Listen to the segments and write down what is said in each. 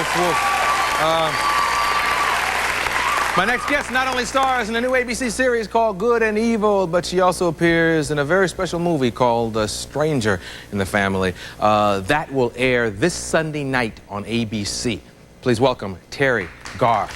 woof, woof. My next guest not only stars in a new ABC series called Good and Evil, but she also appears in a very special movie called A Stranger in the Family. That will air this Sunday night on ABC. Please welcome Teri Garr.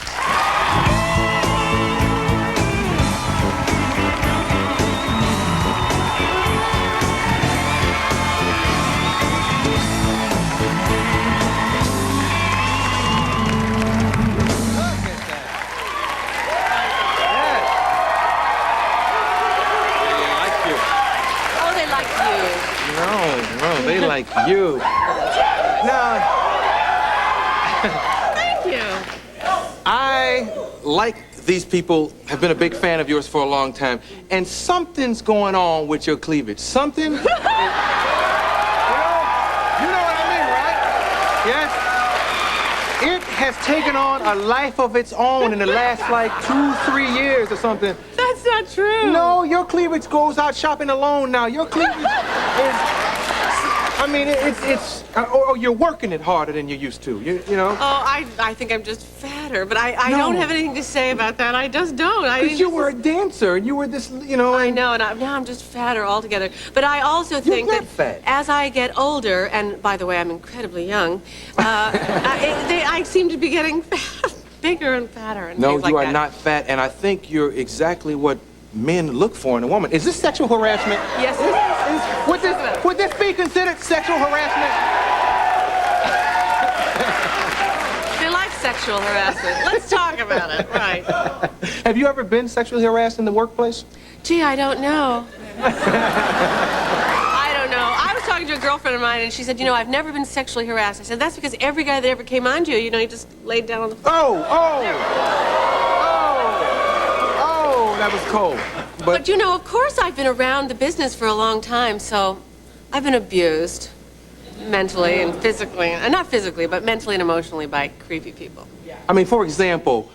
No, they like you. No. Thank you. I like these people, have been a big fan of yours for a long time, and something's going on with your cleavage. Something? you know what I mean, right? Yes? It has taken on a life of its own in the last, like, 2-3 years or something. That's not true. No, your cleavage goes out shopping alone now. Your cleavage is... I mean, or you're working it harder than you used to, you know? Oh, I think I'm just fatter, but I don't have anything to say about that. I just don't. Because you were a dancer, and you were this, you know... I know, and now I'm just fatter altogether. But I also think that fat. As I get older, and by the way, I'm incredibly young, I seem to be getting bigger and fatter and things like that. No, you are not fat, and I think you're exactly what men look for in a woman. Is this sexual harassment? Yes, it is. Would this be considered sexual harassment? They like sexual harassment. Let's talk about it, right. Have you ever been sexually harassed in the workplace? Gee, I don't know. I don't know. I was talking to a girlfriend of mine, and she said, you know, I've never been sexually harassed. I said, that's because every guy that ever came on to you, you know, he just laid down on the floor. That was cold. But, you know, of course I've been around the business for a long time, so I've been abused mentally and physically, and not physically, but mentally and emotionally by creepy people. I mean, for example,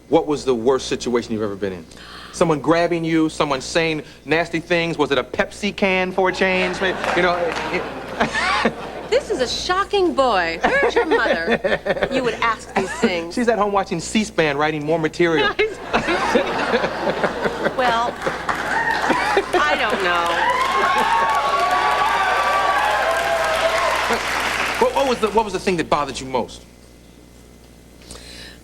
what was the worst situation you've ever been in? Someone grabbing you, someone saying nasty things? Was it a Pepsi can for a change? You know... This is a shocking boy. Where's your mother? You would ask these things. She's at home watching C-SPAN, writing more material. Well, I don't know. What was the thing that bothered you most?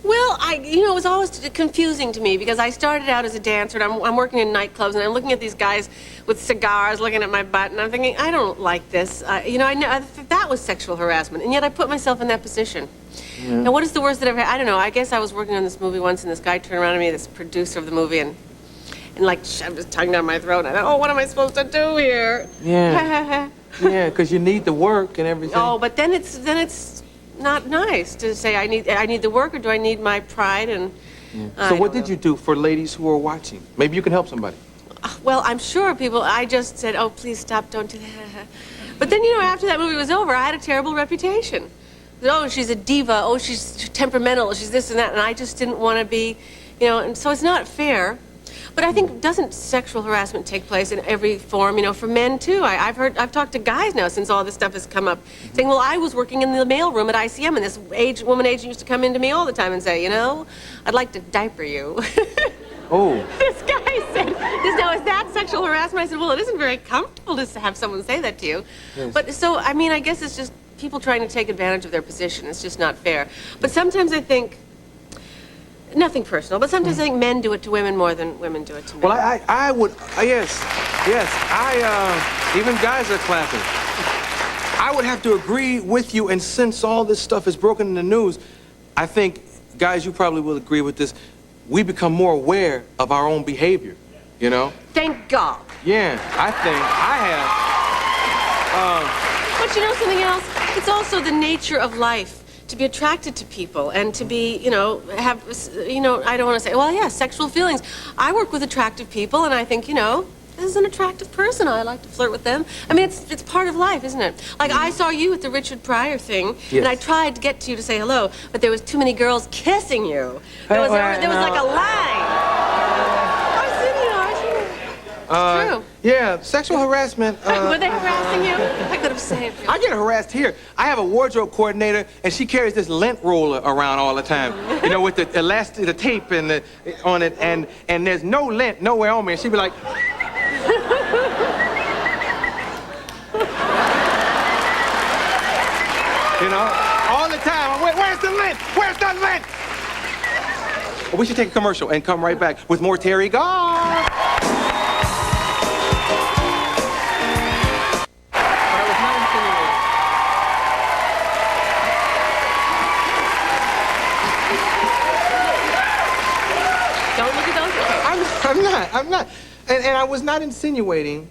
Well, you know, it was always confusing to me because I started out as a dancer, and I'm working in nightclubs, and I'm looking at these guys with cigars, looking at my butt, and I'm thinking, I don't like this. You know, that was sexual harassment, and yet I put myself in that position. Yeah. Now, what is the worst that ever happened? I don't know. I guess I was working on this movie once, and this guy turned around to me, this producer of the movie, and like shoved his tongue down my throat, and I thought, oh, what am I supposed to do here? Yeah. Yeah, because you need the work and everything. Oh, but then it's not nice to say I need the work, or do I need my pride? And so what did you do for ladies who are watching? Maybe you can help somebody. Well, I'm sure people. I just said, oh, please stop, don't do that. But then, you know, after that movie was over, I had a terrible reputation. Oh, she's a diva. Oh, she's temperamental. She's this and that, and I just didn't want to be, you know. And so it's not fair. But I think, doesn't sexual harassment take place in every form, you know, for men, too? I've talked to guys now since all this stuff has come up, saying, well, I was working in the mailroom at ICM, and this woman agent used to come into me all the time and say, you know, I'd like to diaper you. Oh. This guy said, now, is that sexual harassment? I said, well, it isn't very comfortable to have someone say that to you. Yes. But, so, I mean, I guess it's just people trying to take advantage of their position. It's just not fair. But sometimes I think... Nothing personal, but sometimes I think men do it to women more than women do it to men. Well, I would, yes, even guys are clapping. I would have to agree with you, and since all this stuff is broken in the news, I think, guys, you probably will agree with this, we become more aware of our own behavior, you know? Thank God. Yeah, I think I have. But you know something else? It's also the nature of life. To be attracted to people and to be, you know, have, you know, I don't want to say, well, yeah, sexual feelings. I work with attractive people, and I think, you know, this is an attractive person. I like to flirt with them. I mean, it's part of life, isn't it? Like, I saw you at the Richard Pryor thing, and I tried to get to you to say hello, but there was too many girls kissing you. There was like a line. True. Yeah, sexual harassment. Were they harassing you? I could have saved you. I get harassed here. I have a wardrobe coordinator, and she carries this lint roller around all the time. You know, with the elastic, the tape and on it, and there's no lint nowhere on me. And she'd be like, you know, all the time. Where's the lint? Where's the lint? We should take a commercial and come right back with more Teri Garr. Don't look at those. I'm not. And I was not insinuating.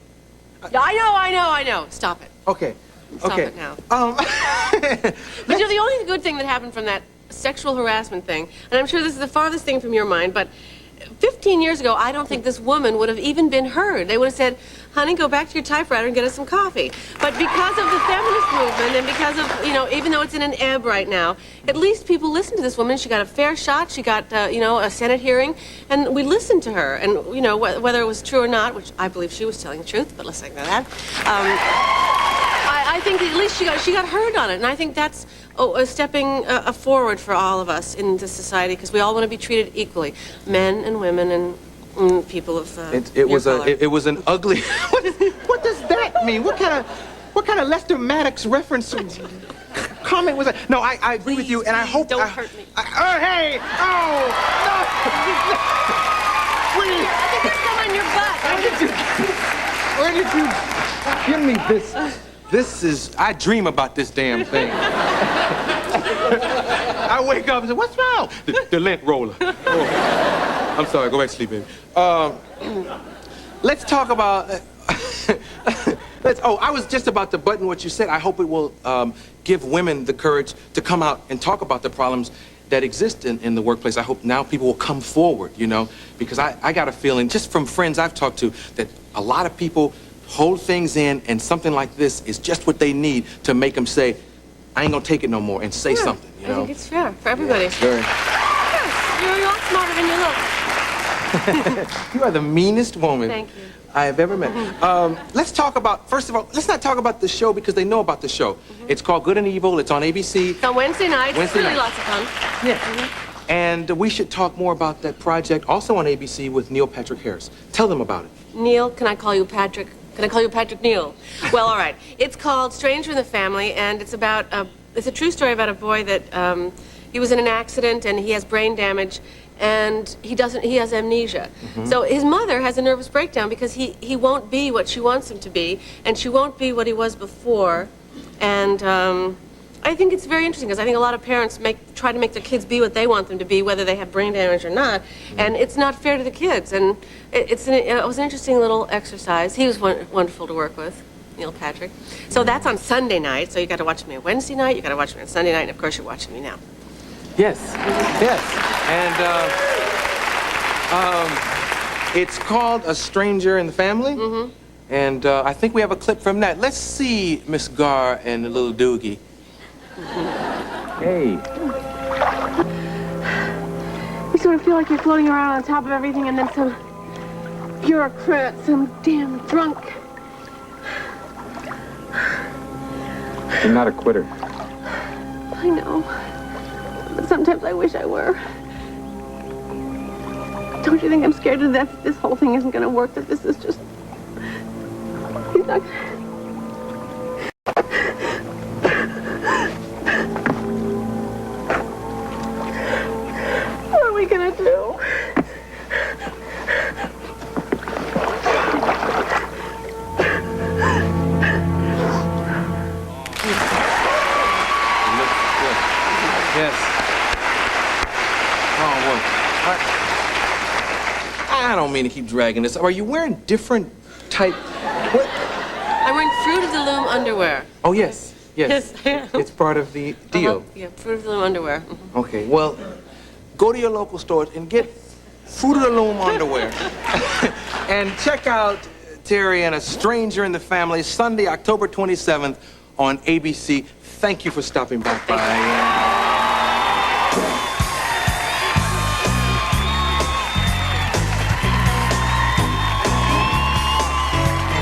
I know. Stop it. Okay. Stop Okay. it now. But But you know, the only good thing that happened from that sexual harassment thing, and I'm sure this is the farthest thing from your mind, but 15 years ago, I don't think this woman would have even been heard. They would have said, honey, go back to your typewriter and get us some coffee. But because of the feminist movement and because of, you know, even though it's in an ebb right now, at least people listened to this woman. She got a fair shot. She got, you know, a Senate hearing, and we listened to her. And, you know, whether it was true or not, which I believe she was telling the truth, but let's ignore that. I think at least she got heard on it, and I think that's a stepping forward for all of us in this society, because we all want to be treated equally, men and women and people of it was color. it was an ugly. What does that mean? What kind of Lester Maddox reference comment was that? No, I agree with you, and I hope. Don't hurt me. Oh, hey! Oh, no! I think there's some on your butt. Where did you give me this? This is, I dream about this damn thing. I wake up and say, what's wrong? The lint roller. Oh. I'm sorry, go back to sleep, baby. Let's talk about, I was just about to button what you said. I hope it will give women the courage to come out and talk about the problems that exist in the workplace. I hope now people will come forward, you know, because I got a feeling, just from friends I've talked to, that a lot of people hold things in, and something like this is just what they need to make them say, I ain't gonna take it no more, and say something, you know? I think it's fair for everybody. Yeah, very. Yes, you're a lot smarter than you look. You are the meanest woman Thank you. I have ever met. Let's talk about, first of all, let's not talk about the show because they know about the show. It's called Good and Evil. It's on ABC. It's on Wednesday nights. Wednesday It's really nights. lots of fun. Yeah. And we should talk more about that project, also on ABC with Neil Patrick Harris. Tell them about it. Neil, can I call you Patrick? Can I call you Patrick Neil? Well, all right. It's called Stranger in the Family, and it's about it's a true story about a boy that he was in an accident and he has brain damage, and he has amnesia. So his mother has a nervous breakdown because he won't be what she wants him to be, and she won't be what he was before, and I think it's very interesting because I think a lot of parents try to make their kids be what they want them to be, whether they have brain damage or not, and it's not fair to the kids. And it was an interesting little exercise. He was wonderful to work with, Neil Patrick. So that's on Sunday night. So you got to watch me on Wednesday night, you got to watch me on Sunday night, and of course you're watching me now. Yes, yes. And it's called A Stranger in the Family. And I think we have a clip from that. Let's see Miss Garr and the little doogie. Hey. You sort of feel like you're floating around on top of everything, and then some bureaucrat, some damn drunk. You're not a quitter. I know, but sometimes I wish I were. Don't you think I'm scared to death that this whole thing isn't going to work, that this is just... He's not... What are we going to do? Yes. Oh, well, I don't mean to keep dragging this. Are you wearing different type... What? I'm wearing Fruit of the Loom underwear. Oh, yes. Yes. Yes, I am. It's part of the deal. Yeah, Fruit of the Loom underwear. Okay, well, go to your local stores and get Fruit of the Loom underwear. And check out Teri and A Stranger in the Family, Sunday, October 27th on ABC. Thank you for stopping back by.